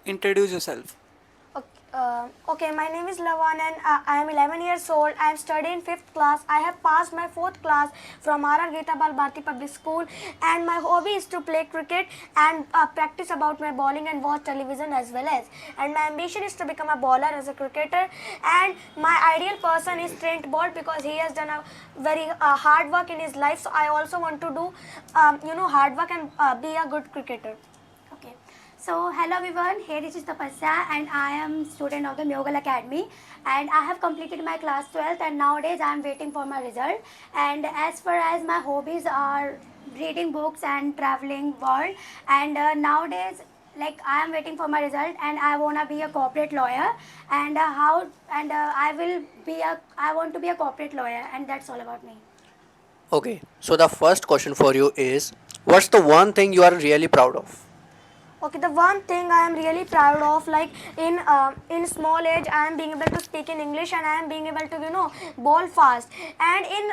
Introduce yourself. Okay, my name is Lavan and I am 11 years old. I am studying 5th class. I have passed my 4th class from R.R. Gita Bal Bharti Public School, and my hobby is to play cricket and practice about my bowling and watch television as well as. And my ambition is to become a bowler as a cricketer, and my ideal person is Trent Bolt because he has done a very hard work in his life. So I also want to do hard work and be a good cricketer. Okay. So hello everyone, here is Tapasya and I am student of the Myogal Academy and I have completed my class 12th and nowadays I am waiting for my result. And as far as my hobbies are reading books and traveling world, and nowadays like I am waiting for my result and I wanna be a corporate lawyer, and I want to be a corporate lawyer, and that's all about me. Okay, so the first question for you is, what's the one thing you are really proud of? Okay, the one thing I am really proud of, like in small age, I am being able to speak in English and I am being able to bowl fast. And in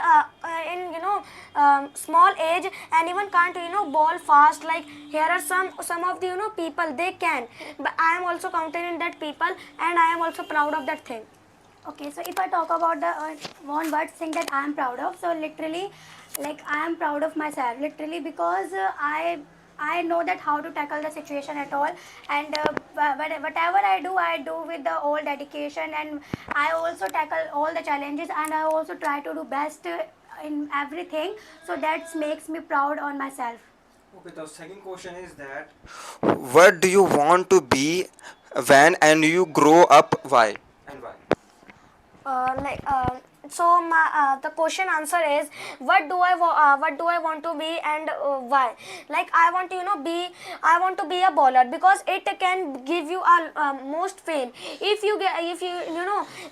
small age, anyone can't bowl fast. Like here are some of the people they can, but I am also counted in that people, and I am also proud of that thing. Okay, so if I talk about the one word thing that I am proud of, so literally, like I am proud of myself, literally because I know that how to tackle the situation at all, and whatever I do with the all dedication, and I also tackle all the challenges, and I also try to do best in everything. So that makes me proud on myself. Okay, the second question is that what do you want to be when and you grow up? Why? And why? Like so the question answer is what do I want to be, and why. Like I want to I want to be a bowler because it can give you a most fame. If you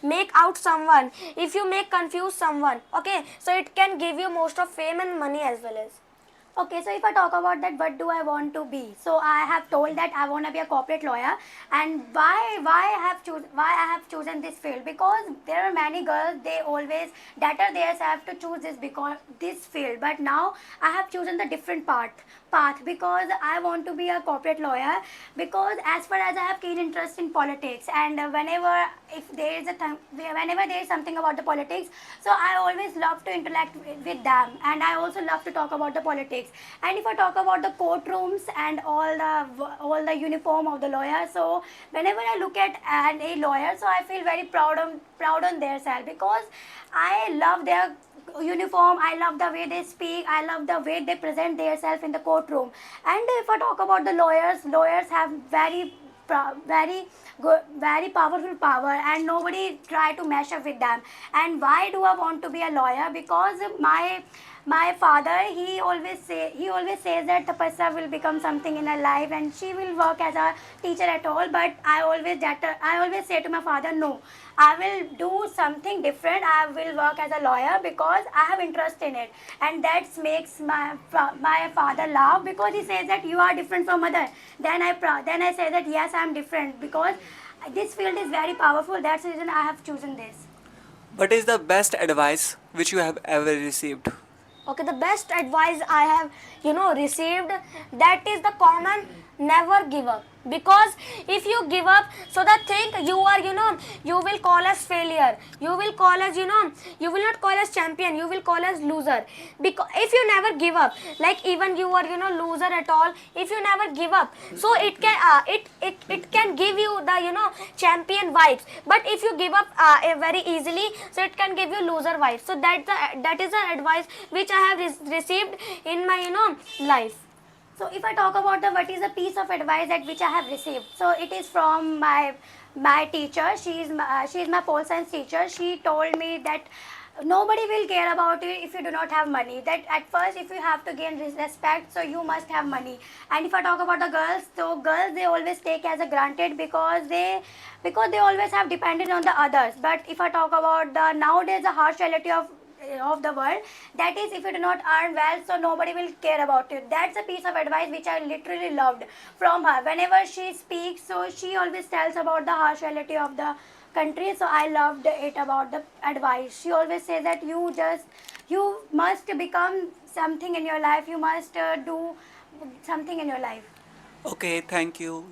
make out someone, if you make confuse someone, okay, so it can give you most of fame and money as well as. Okay, so if I talk about that, what do I want to be? So I have told that I want to be a corporate lawyer, and why I have chosen this field, because there are many girls, they always better themselves to choose this field, but now I have chosen the different path because I want to be a corporate lawyer, because as far as I have keen interest in politics, and whenever there is something about the politics, so I always love to interact with them, and I also love to talk about the politics. And if I talk about the courtrooms and all the uniform of the lawyer, so whenever I look at a lawyer, so I feel very proud on their self, because I love their uniform, I love the way they speak, I love the way they present themselves in the courtroom. And if I talk about the lawyers have very good, very powerful power, and nobody try to mesh up with them. And why do I want to be a lawyer? Because my father, he always says that Tapasya will become something in her life and she will work as a teacher at all, but I always say to my father, no, I will do something different, I will work as a lawyer because I have interest in it. And that makes my father laugh, because he says that you are different from other. Then I say that yes, I am different because this field is very powerful, that's the reason I have chosen this. What is the best advice which you have ever received? Okay, the best advice I have received, that is the common: never give up. Because if you give up, so the thing you are you will call as failure, you will call as you will not call as champion, you will call as loser. Because if you never give up, like even you are loser at all, if you never give up, so it can it can give you the champion vibes. But if you give up very easily, so it can give you loser vibes. So that is the advice which I have received in my life. So if I talk about the what is a piece of advice that which I have received, so it is from my teacher. She is my pole science teacher. She told me that nobody will care about you if you do not have money. That at first, if you have to gain respect, so you must have money. And if I talk about the girls, so girls, they always take as a granted because they always have depended on the others. But if I talk about the nowadays the harsh reality of the world, that is, if you do not earn well, so nobody will care about you. That's a piece of advice which I literally loved from her. Whenever she speaks, so she always tells about the harsh reality of the country, so I loved it about the advice. She always says that you must become something in your life, you must do something in your life. Okay, thank you.